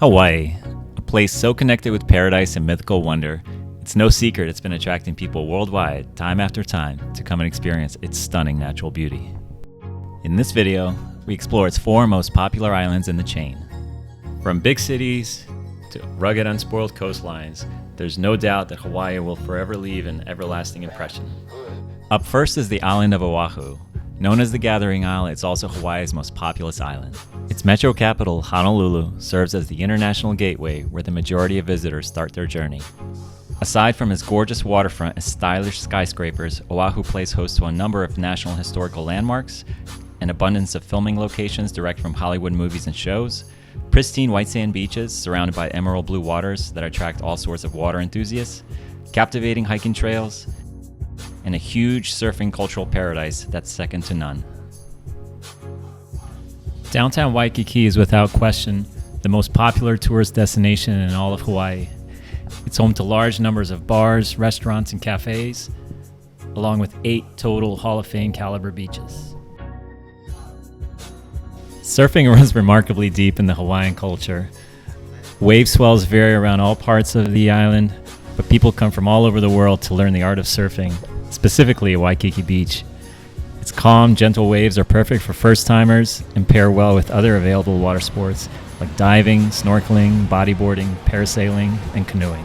Hawaii, a place so connected with paradise and mythical wonder, it's no secret it's been attracting people worldwide, time after time, to come and experience its stunning natural beauty. In this video, we explore its 4 most popular islands in the chain. From big cities to rugged, unspoiled coastlines, there's no doubt that Hawaii will forever leave an everlasting impression. Up first is the island of Oahu. Known as the Gathering Isle, it's also Hawaii's most populous island. Its metro capital, Honolulu, serves as the international gateway where the majority of visitors start their journey. Aside from its gorgeous waterfront and stylish skyscrapers, Oahu plays host to a number of national historical landmarks, an abundance of filming locations direct from Hollywood movies and shows, pristine white sand beaches surrounded by emerald blue waters that attract all sorts of water enthusiasts, captivating hiking trails, and a huge surfing cultural paradise that's second to none. Downtown Waikiki is without question the most popular tourist destination in all of Hawaii. It's home to large numbers of bars, restaurants, and cafes, along with 8 total Hall of Fame caliber beaches. Surfing runs remarkably deep in the Hawaiian culture. Wave swells vary around all parts of the island, but people come from all over the world to learn the art of surfing, specifically at Waikiki Beach. Its calm, gentle waves are perfect for first-timers and pair well with other available water sports like diving, snorkeling, bodyboarding, parasailing, and canoeing.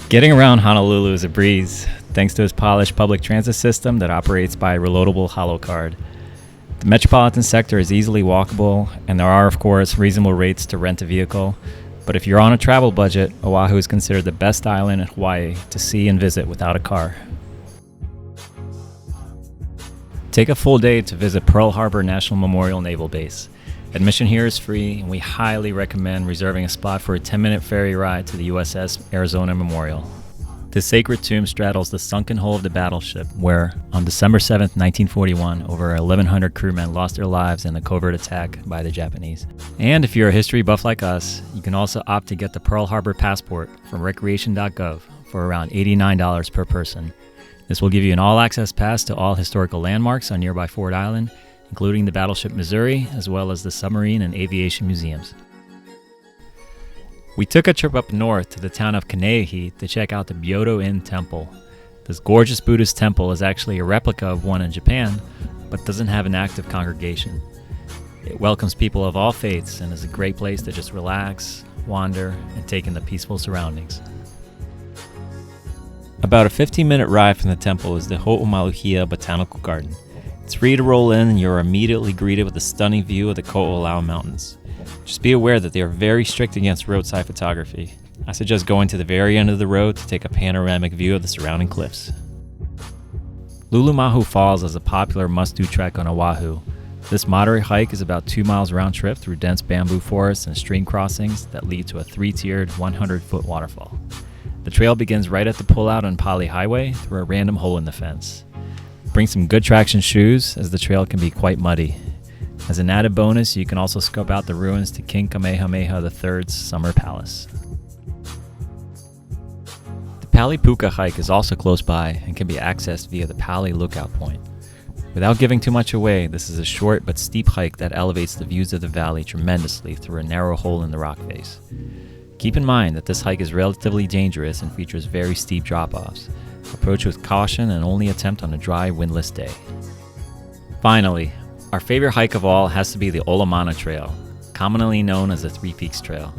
Getting around Honolulu is a breeze, thanks to its polished public transit system that operates by a reloadable holo card. The metropolitan sector is easily walkable, and there are, of course, reasonable rates to rent a vehicle. But if you're on a travel budget, Oahu is considered the best island in Hawaii to see and visit without a car. Take a full day to visit Pearl Harbor National Memorial Naval Base. Admission here is free, and we highly recommend reserving a spot for a 10-minute ferry ride to the USS Arizona Memorial. This sacred tomb straddles the sunken hull of the battleship where, on December 7, 1941, over 1,100 crewmen lost their lives in a covert attack by the Japanese. And if you're a history buff like us, you can also opt to get the Pearl Harbor passport from recreation.gov for around $89 per person. This will give you an all-access pass to all historical landmarks on nearby Ford Island, including the battleship Missouri, as well as the submarine and aviation museums. We took a trip up north to the town of Kaneohe to check out the Byodo Inn Temple. This gorgeous Buddhist temple is actually a replica of one in Japan, but doesn't have an active congregation. It welcomes people of all faiths and is a great place to just relax, wander, and take in the peaceful surroundings. About a 15-minute ride from the temple is the Ho'omaluhia Botanical Garden. It's free to roll in and you're immediately greeted with a stunning view of the Ko'olau Mountains. Just be aware that they are very strict against roadside photography. I suggest going to the very end of the road to take a panoramic view of the surrounding cliffs. Lulumahu Falls is a popular must-do trek on Oahu. This moderate hike is about 2 miles round trip through dense bamboo forests and stream crossings that lead to a 3-tiered 100-foot waterfall. The trail begins right at the pullout on Pali Highway through a random hole in the fence. Bring some good traction shoes as the trail can be quite muddy. As an added bonus, you can also scope out the ruins to King Kamehameha III's summer palace. The Pali Puka hike is also close by and can be accessed via the Pali Lookout Point. Without giving too much away, this is a short but steep hike that elevates the views of the valley tremendously through a narrow hole in the rock face. Keep in mind that this hike is relatively dangerous and features very steep drop-offs. Approach with caution and only attempt on a dry, windless day. Finally, our favorite hike of all has to be the Olamana Trail, commonly known as the Three Peaks Trail.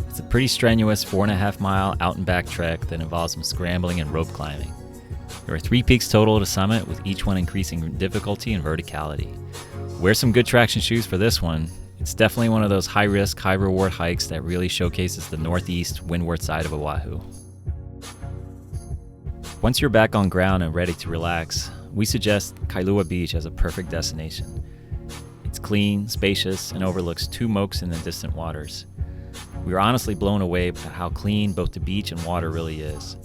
It's a pretty strenuous 4.5-mile out-and-back trek that involves some scrambling and rope climbing. There are 3 peaks total to summit, with each one increasing in difficulty and verticality. Wear some good traction shoes for this one. It's definitely one of those high-risk, high-reward hikes that really showcases the northeast, windward side of Oahu. Once you're back on ground and ready to relax, we suggest Kailua Beach as a perfect destination. It's clean, spacious, and overlooks 2 mokes in the distant waters. We were honestly blown away by how clean both the beach and water really is.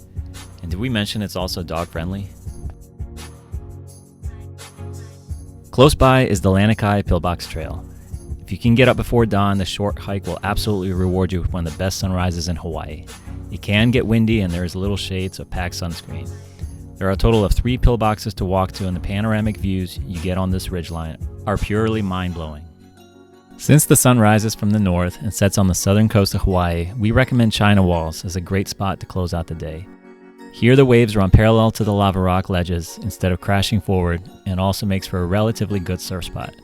And did we mention it's also dog-friendly? Close by is the Lanikai Pillbox Trail. If you can get up before dawn, the short hike will absolutely reward you with one of the best sunrises in Hawaii. It can get windy and there is little shade, so pack sunscreen. There are a total of 3 pillboxes to walk to, and the panoramic views you get on this ridgeline are purely mind-blowing. Since the sun rises from the north and sets on the southern coast of Hawaii, we recommend China Walls as a great spot to close out the day. Here the waves run parallel to the lava rock ledges instead of crashing forward, and also makes for a relatively good surf spot.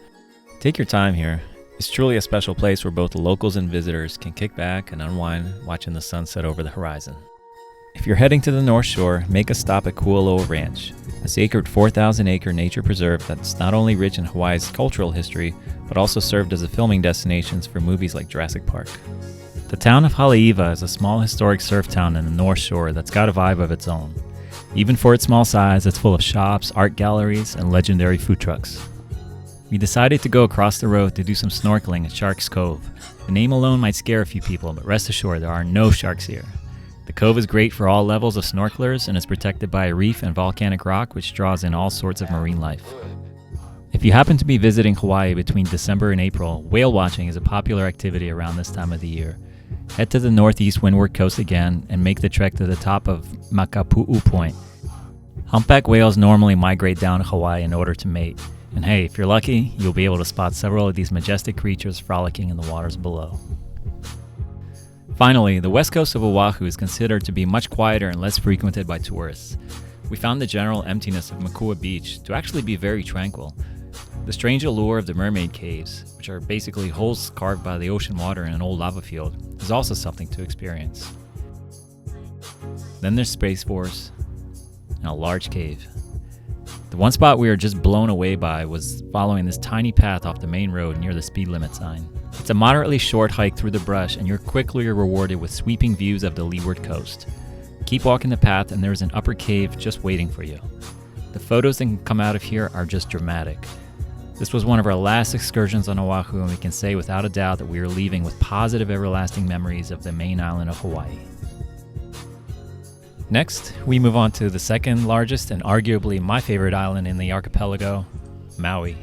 Take your time here. It's truly a special place where both the locals and visitors can kick back and unwind watching the sunset over the horizon. If you're heading to the North Shore, make a stop at Kualoa Ranch, a sacred 4,000-acre nature preserve that's not only rich in Hawaii's cultural history, but also served as a filming destination for movies like Jurassic Park. The town of Haleiwa is a small historic surf town in the North Shore that's got a vibe of its own. Even for its small size, it's full of shops, art galleries, and legendary food trucks. We decided to go across the road to do some snorkeling at Sharks Cove. The name alone might scare a few people, but rest assured there are no sharks here. The cove is great for all levels of snorkelers and is protected by a reef and volcanic rock which draws in all sorts of marine life. If you happen to be visiting Hawaii between December and April, whale watching is a popular activity around this time of the year. Head to the northeast windward coast again and make the trek to the top of Makapu'u Point. Humpback whales normally migrate down to Hawaii in order to mate. And hey, if you're lucky, you'll be able to spot several of these majestic creatures frolicking in the waters below. Finally, the west coast of Oahu is considered to be much quieter and less frequented by tourists. We found the general emptiness of Makua Beach to actually be very tranquil. The strange allure of the mermaid caves, which are basically holes carved by the ocean water in an old lava field, is also something to experience. Then there's Space Force and a large cave. The one spot we were just blown away by was following this tiny path off the main road near the speed limit sign. It's a moderately short hike through the brush and you're quickly rewarded with sweeping views of the leeward coast. Keep walking the path and there's an upper cave just waiting for you. The photos that can come out of here are just dramatic. This was one of our last excursions on Oahu, and we can say without a doubt that we are leaving with positive everlasting memories of the main island of Hawaii. Next, we move on to the second largest and arguably my favorite island in the archipelago, Maui.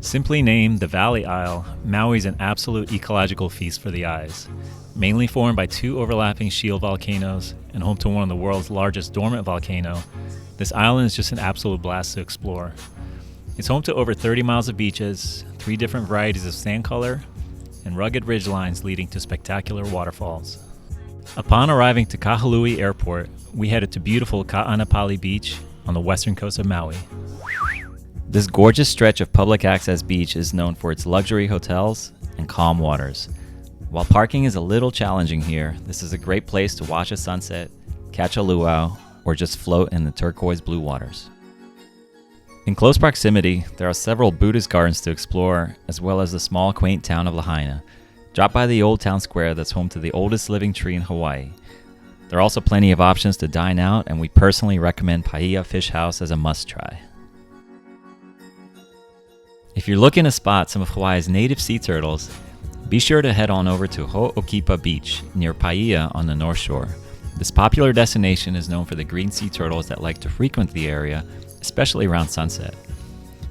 Simply named the Valley Isle, Maui is an absolute ecological feast for the eyes. Mainly formed by two overlapping shield volcanoes and home to one of the world's largest dormant volcano, this island is just an absolute blast to explore. It's home to over 30 miles of beaches, 3 different varieties of sand color, and rugged ridgelines leading to spectacular waterfalls. Upon arriving to Kahului Airport, we headed to beautiful Ka'anapali Beach on the western coast of Maui. This gorgeous stretch of public access beach is known for its luxury hotels and calm waters. While parking is a little challenging here, this is a great place to watch a sunset, catch a luau, or just float in the turquoise blue waters. In close proximity, there are several Buddhist gardens to explore, as well as the small quaint town of Lahaina. Drop by the old town square that's home to the oldest living tree in Hawaii. There are also plenty of options to dine out, and we personally recommend Paia Fish House as a must-try. If you're looking to spot some of Hawaii's native sea turtles, be sure to head on over to Ho'okipa Beach near Paia on the North Shore. This popular destination is known for the green sea turtles that like to frequent the area, especially around sunset.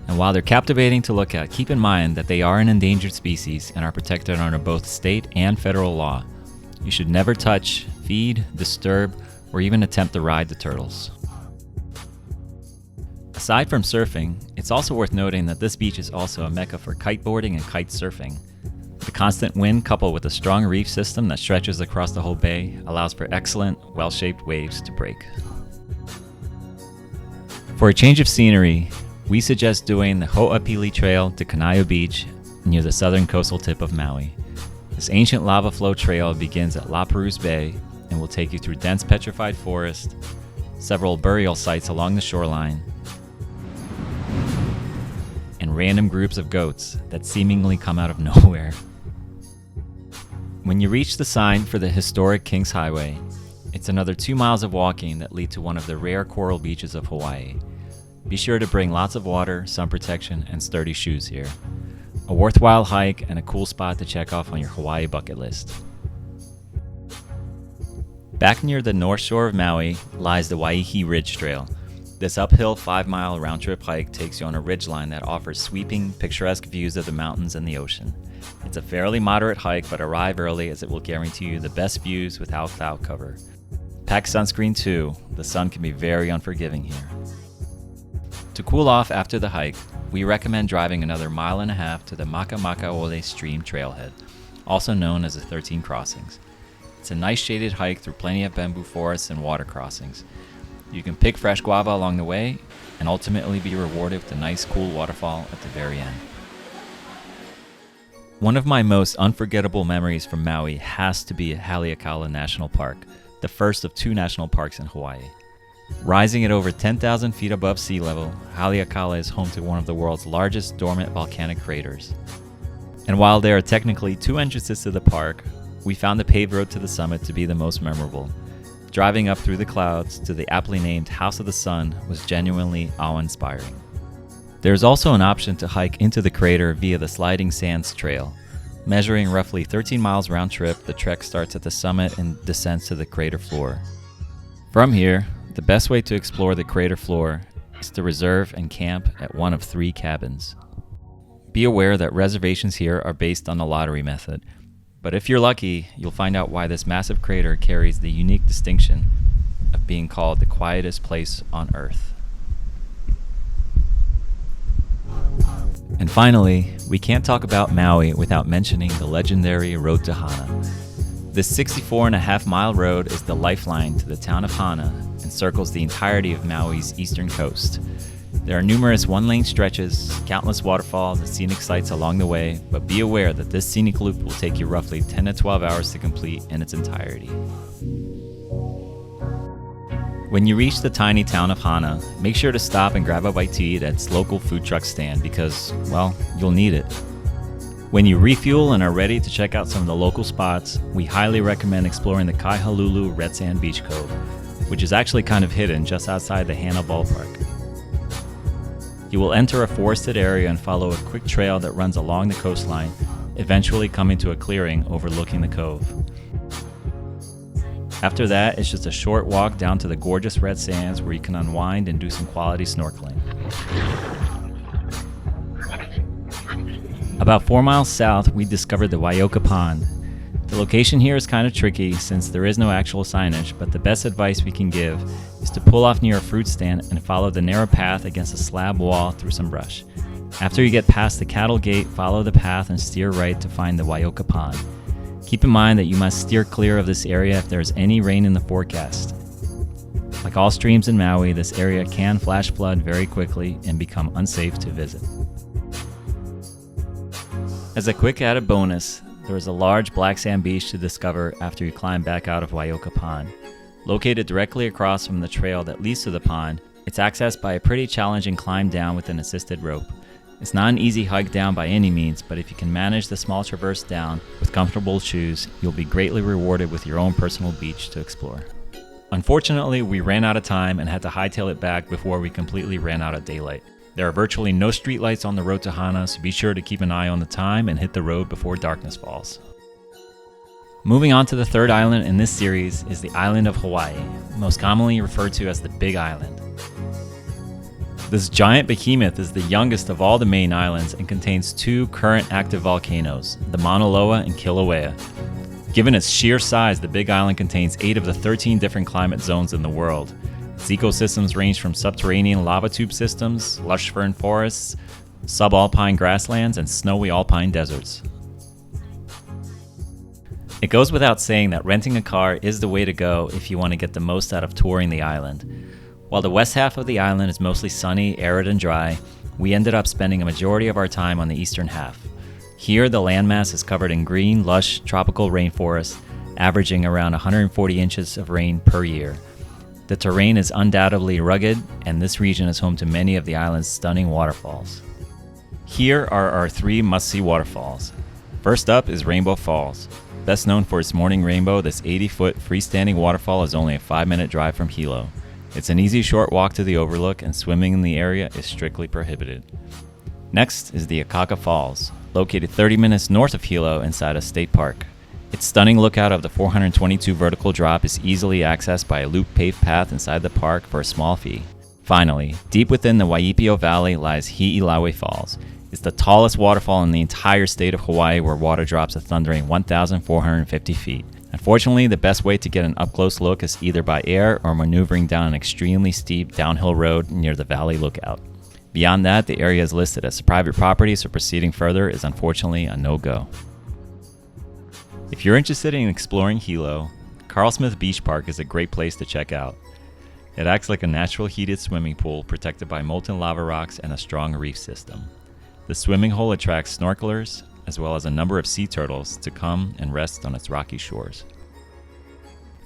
And while they're captivating to look at, keep in mind that they are an endangered species and are protected under both state and federal law. You should never touch, feed, disturb, or even attempt to ride the turtles. Aside from surfing, it's also worth noting that this beach is also a mecca for kiteboarding and kite surfing. The constant wind coupled with a strong reef system that stretches across the whole bay allows for excellent, well-shaped waves to break. For a change of scenery, we suggest doing the Ho'opili Trail to Kanaio Beach near the southern coastal tip of Maui. This ancient lava flow trail begins at La Perouse Bay and will take you through dense petrified forest, several burial sites along the shoreline, and random groups of goats that seemingly come out of nowhere. When you reach the sign for the historic Kings Highway, it's another 2 miles of walking that lead to one of the rare coral beaches of Hawaii. Be sure to bring lots of water, sun protection, and sturdy shoes here. A worthwhile hike and a cool spot to check off on your Hawaii bucket list. Back near the north shore of Maui lies the Waihi Ridge Trail. This uphill 5-mile round-trip hike takes you on a ridgeline that offers sweeping, picturesque views of the mountains and the ocean. It's a fairly moderate hike, but arrive early as it will guarantee you the best views without cloud cover. Pack sunscreen too, the sun can be very unforgiving here. To cool off after the hike, we recommend driving another 1.5 miles to the Maka'ole Stream trailhead, also known as the 13 Crossings. It's a nice shaded hike through plenty of bamboo forests and water crossings. You can pick fresh guava along the way and ultimately be rewarded with a nice cool waterfall at the very end. One of my most unforgettable memories from Maui has to be at Haleakala National Park, the first of 2 national parks in Hawaii. Rising at over 10,000 feet above sea level, Haleakala is home to one of the world's largest dormant volcanic craters. And while there are technically 2 entrances to the park, we found the paved road to the summit to be the most memorable. Driving up through the clouds to the aptly named House of the Sun was genuinely awe-inspiring. There's also an option to hike into the crater via the Sliding Sands Trail. Measuring roughly 13 miles round trip, the trek starts at the summit and descends to the crater floor. From here, the best way to explore the crater floor is to reserve and camp at one of 3 cabins. Be aware that reservations here are based on the lottery method, but if you're lucky, you'll find out why this massive crater carries the unique distinction of being called the quietest place on Earth. And finally, we can't talk about Maui without mentioning the legendary Road to Hana. This 64.5-mile road is the lifeline to the town of Hana and circles the entirety of Maui's eastern coast. There are numerous one-lane stretches, countless waterfalls, and scenic sights along the way, but be aware that this scenic loop will take you roughly 10 to 12 hours to complete in its entirety. When you reach the tiny town of Hana, make sure to stop and grab a bite to eat at its local food truck stand because, well, you'll need it. When you refuel and are ready to check out some of the local spots, we highly recommend exploring the Kaihalulu Red Sand Beach Cove, which is actually kind of hidden just outside the Hana ballpark. You will enter a forested area and follow a quick trail that runs along the coastline, eventually coming to a clearing overlooking the cove. After that, it's just a short walk down to the gorgeous red sands where you can unwind and do some quality snorkeling. About 4 miles south, we discovered the Waioka Pond. The location here is kind of tricky since there is no actual signage, but the best advice we can give is to pull off near a fruit stand and follow the narrow path against a slab wall through some brush. After you get past the cattle gate, follow the path and steer right to find the Waioka Pond. Keep in mind that you must steer clear of this area if there is any rain in the forecast. Like all streams in Maui, this area can flash flood very quickly and become unsafe to visit. As a quick added bonus, there is a large black sand beach to discover after you climb back out of Waioka Pond. Located directly across from the trail that leads to the pond, it's accessed by a pretty challenging climb down with an assisted rope. It's not an easy hike down by any means, but if you can manage the small traverse down with comfortable shoes, you'll be greatly rewarded with your own personal beach to explore. Unfortunately, we ran out of time and had to hightail it back before we completely ran out of daylight. There are virtually no streetlights on the road to Hana, so be sure to keep an eye on the time and hit the road before darkness falls. Moving on to the 3rd island in this series is the island of Hawaii, most commonly referred to as the Big Island. This giant behemoth is the youngest of all the main islands and contains 2 current active volcanoes, the Mauna Loa and Kilauea. Given its sheer size, the Big Island contains 8 of the 13 different climate zones in the world. Its ecosystems range from subterranean lava tube systems, lush fern forests, subalpine grasslands, and snowy alpine deserts. It goes without saying that renting a car is the way to go if you want to get the most out of touring the island. While the west half of the island is mostly sunny, arid, and dry, we ended up spending a majority of our time on the eastern half. Here, the landmass is covered in green, lush, tropical rainforest, averaging around 140 inches of rain per year. The terrain is undoubtedly rugged, and this region is home to many of the island's stunning waterfalls. Here are our 3 must-see waterfalls. First up is Rainbow Falls. Best known for its morning rainbow, this 80-foot freestanding waterfall is only a 5-minute drive from Hilo. It's an easy short walk to the overlook, and swimming in the area is strictly prohibited. Next is the Akaka Falls, located 30 minutes north of Hilo inside a state park. Its stunning lookout of the 422 vertical drop is easily accessed by a loop paved path inside the park for a small fee. Finally, deep within the Waipio Valley lies Hi'ilawe Falls. It's the tallest waterfall in the entire state of Hawaii, where water drops a thundering 1,450 feet. Unfortunately, the best way to get an up-close look is either by air or maneuvering down an extremely steep downhill road near the valley lookout. Beyond that, the area is listed as private property, so proceeding further is unfortunately a no-go. If you're interested in exploring Hilo, Carl Smith Beach Park is a great place to check out. It acts like a natural heated swimming pool protected by molten lava rocks and a strong reef system. The swimming hole attracts snorkelers as well as a number of sea turtles to come and rest on its rocky shores.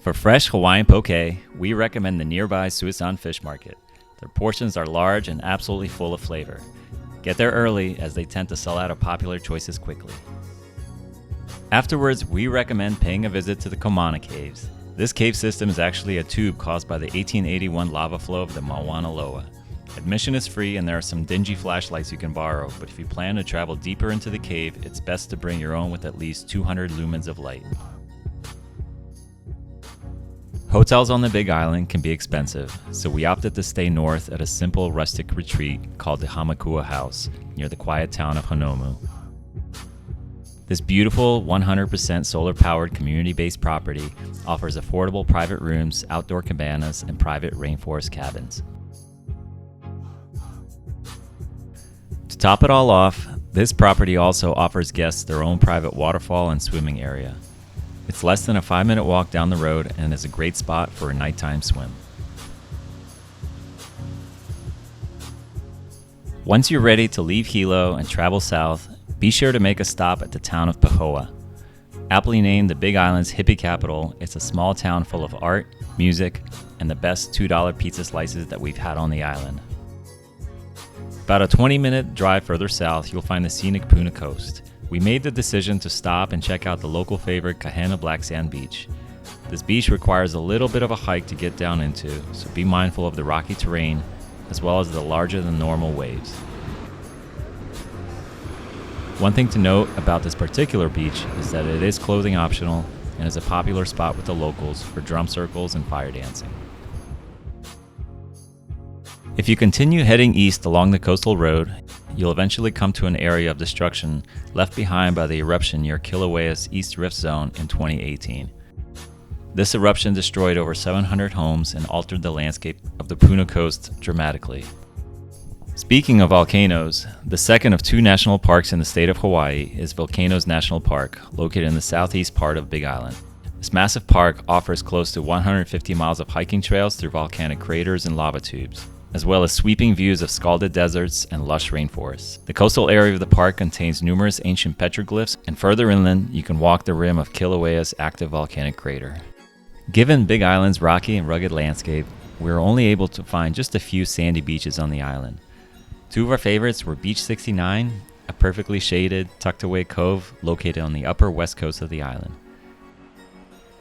For fresh Hawaiian poke, we recommend the nearby Suisan Fish Market. Their portions are large and absolutely full of flavor. Get there early as they tend to sell out of popular choices quickly. Afterwards, we recommend paying a visit to the Komana Caves. This cave system is actually a tube caused by the 1881 lava flow of the Mauna Loa. Admission is free and there are some dingy flashlights you can borrow, but if you plan to travel deeper into the cave, it's best to bring your own with at least 200 lumens of light. Hotels on the Big Island can be expensive, so we opted to stay north at a simple rustic retreat called the Hamakua House near the quiet town of Hanauma. This beautiful 100% solar-powered community-based property offers affordable private rooms, outdoor cabanas, and private rainforest cabins. To top it all off, this property also offers guests their own private waterfall and swimming area. It's less than a 5-minute walk down the road and is a great spot for a nighttime swim. Once you're ready to leave Hilo and travel south, be sure to make a stop at the town of Pahoa. Aptly named the Big Island's hippie capital, it's a small town full of art, music, and the best $2 pizza slices that we've had on the island. About a 20-minute drive further south, you'll find the scenic Puna Coast. We made the decision to stop and check out the local favorite Kahana Black Sand Beach. This beach requires a little bit of a hike to get down into, so be mindful of the rocky terrain as well as the larger than normal waves. One thing to note about this particular beach is that it is clothing optional and is a popular spot with the locals for drum circles and fire dancing. If you continue heading east along the coastal road, you'll eventually come to an area of destruction left behind by the eruption near Kilauea's East Rift Zone in 2018. This eruption destroyed over 700 homes and altered the landscape of the Puna Coast dramatically. Speaking of volcanoes, the second of 2 national parks in the state of Hawaii is Volcanoes National Park, located in the southeast part of Big Island. This massive park offers close to 150 miles of hiking trails through volcanic craters and lava tubes, as well as sweeping views of scalded deserts and lush rainforests. The coastal area of the park contains numerous ancient petroglyphs, and further inland, you can walk the rim of Kilauea's active volcanic crater. Given Big Island's rocky and rugged landscape, we were only able to find just a few sandy beaches on the island. 2 of our favorites were Beach 69, a perfectly shaded, tucked-away cove located on the upper west coast of the island,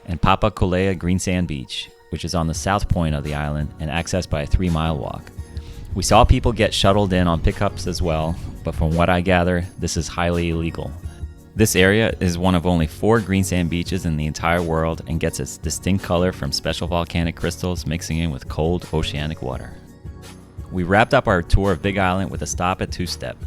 and Papakolea Green Sand Beach, which is on the south point of the island and accessed by a 3-mile walk. We saw people get shuttled in on pickups as well, but from what I gather, this is highly illegal. This area is one of only 4 green sand beaches in the entire world and gets its distinct color from special volcanic crystals mixing in with cold oceanic water. We wrapped up our tour of Big Island with a stop at Two-Step.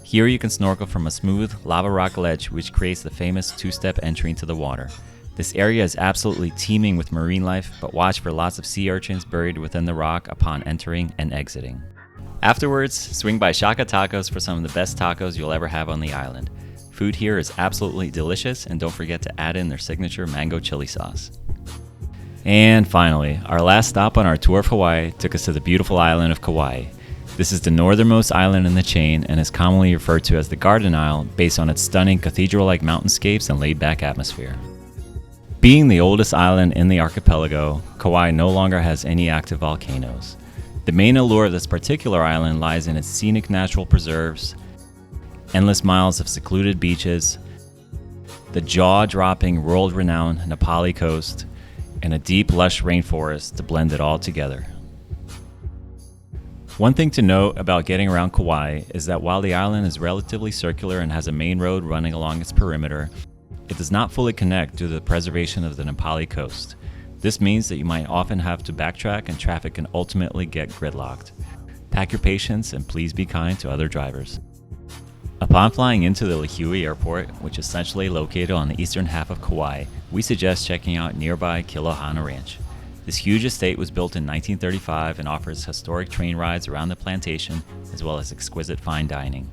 Here you can snorkel from a smooth lava rock ledge which creates the famous two-step entry into the water. This area is absolutely teeming with marine life, but watch for lots of sea urchins buried within the rock upon entering and exiting. Afterwards, swing by Shaka Tacos for some of the best tacos you'll ever have on the island. Food here is absolutely delicious, and don't forget to add in their signature mango chili sauce. And finally, our last stop on our tour of Hawaii took us to the beautiful island of Kauai. This is the northernmost island in the chain and is commonly referred to as the Garden Isle based on its stunning cathedral-like mountainscapes and laid-back atmosphere. Being the oldest island in the archipelago, Kauai no longer has any active volcanoes. The main allure of this particular island lies in its scenic natural preserves, endless miles of secluded beaches, the jaw-dropping world-renowned Nepali coast, and a deep, lush rainforest to blend it all together. One thing to note about getting around Kauai is that while the island is relatively circular and has a main road running along its perimeter, it does not fully connect due to the preservation of the Nepali coast. This means that you might often have to backtrack and traffic can ultimately get gridlocked. Pack your patience and please be kind to other drivers. Upon flying into the Lihue Airport, which is centrally located on the eastern half of Kauai, we suggest checking out nearby Kilohana Ranch. This huge estate was built in 1935 and offers historic train rides around the plantation, as well as exquisite fine dining.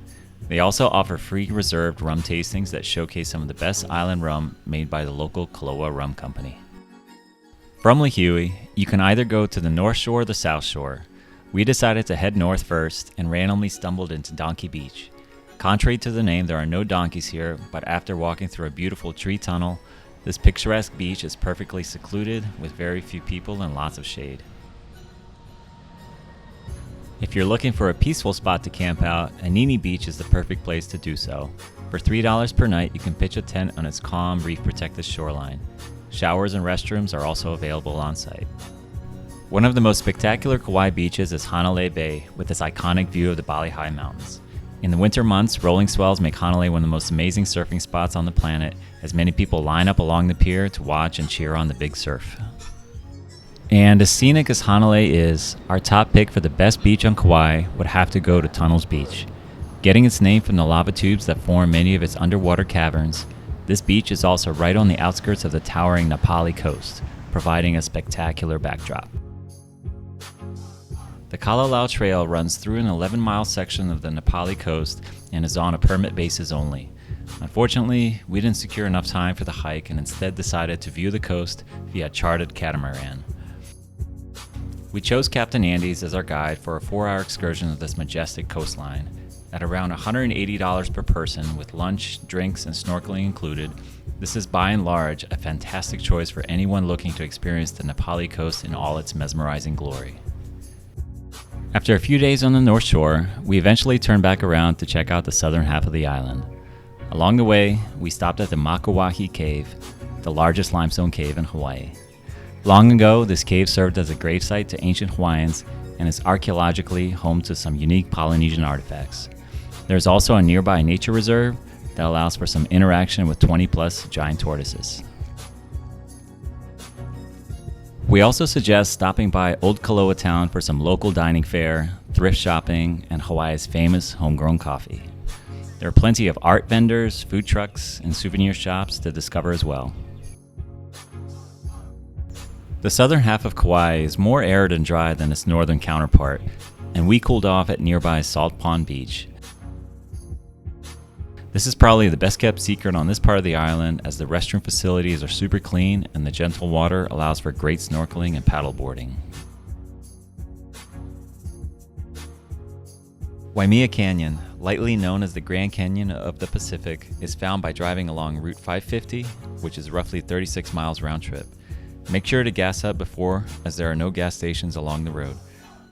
They also offer free reserved rum tastings that showcase some of the best island rum made by the local Kauai Rum Company. From Lihue, you can either go to the North Shore or the South Shore. We decided to head north first and randomly stumbled into Donkey Beach. Contrary to the name, there are no donkeys here, but after walking through a beautiful tree tunnel, this picturesque beach is perfectly secluded with very few people and lots of shade. If you're looking for a peaceful spot to camp out, Anini Beach is the perfect place to do so. For $3 per night, you can pitch a tent on its calm, reef-protected shoreline. Showers and restrooms are also available on site. One of the most spectacular Kauai beaches is Hanalei Bay, with its iconic view of the Bali High Mountains. In the winter months, rolling swells make Hanalei one of the most amazing surfing spots on the planet, as many people line up along the pier to watch and cheer on the big surf. And as scenic as Hanalei is, our top pick for the best beach on Kauai would have to go to Tunnels Beach. Getting its name from the lava tubes that form many of its underwater caverns, this beach is also right on the outskirts of the towering Napali coast, providing a spectacular backdrop. The Kalalau Trail runs through an 11-mile section of the Napali coast and is on a permit basis only. Unfortunately, we didn't secure enough time for the hike and instead decided to view the coast via chartered catamaran. We chose Captain Andy's as our guide for a 4-hour excursion of this majestic coastline. At around $180 per person with lunch, drinks, and snorkeling included, this is by and large a fantastic choice for anyone looking to experience the Napali coast in all its mesmerizing glory. After a few days on the North Shore, we eventually turned back around to check out the southern half of the island. Along the way, we stopped at the Makauwahi Cave, the largest limestone cave in Hawaii. Long ago, this cave served as a gravesite to ancient Hawaiians and is archaeologically home to some unique Polynesian artifacts. There's also a nearby nature reserve that allows for some interaction with 20-plus giant tortoises. We also suggest stopping by Old Kaloa Town for some local dining fare, thrift shopping, and Hawaii's famous homegrown coffee. There are plenty of art vendors, food trucks, and souvenir shops to discover as well. The southern half of Kauai is more arid and dry than its northern counterpart, and we cooled off at nearby Salt Pond Beach. This is probably the best kept secret on this part of the island, as the restroom facilities are super clean and the gentle water allows for great snorkeling and paddleboarding. Waimea Canyon, lightly known as the Grand Canyon of the Pacific, is found by driving along Route 550, which is roughly 36 miles round trip. Make sure to gas up before, as there are no gas stations along the road.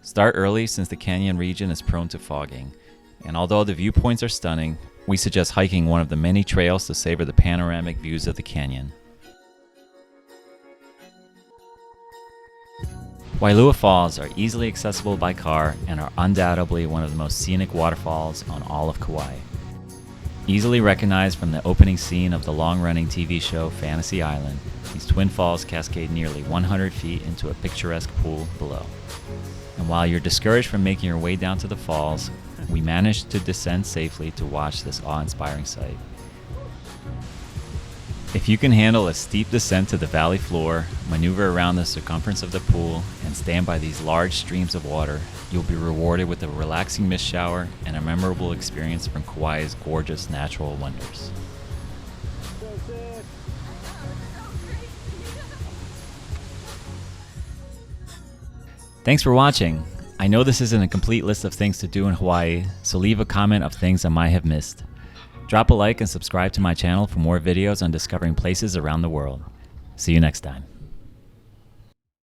Start early since the canyon region is prone to fogging. And although the viewpoints are stunning, we suggest hiking one of the many trails to savor the panoramic views of the canyon. Wailua Falls are easily accessible by car and are undoubtedly one of the most scenic waterfalls on all of Kauai. Easily recognized from the opening scene of the long-running TV show Fantasy Island, these twin falls cascade nearly 100 feet into a picturesque pool below. And while you're discouraged from making your way down to the falls, we managed to descend safely to watch this awe-inspiring sight. If you can handle a steep descent to the valley floor, maneuver around the circumference of the pool, and stand by these large streams of water, you'll be rewarded with a relaxing mist shower and a memorable experience from Kauai's gorgeous natural wonders. Thanks for watching. I know this isn't a complete list of things to do in Hawaii, so leave a comment of things I might have missed. Drop a like and subscribe to my channel for more videos on discovering places around the world. See you next time.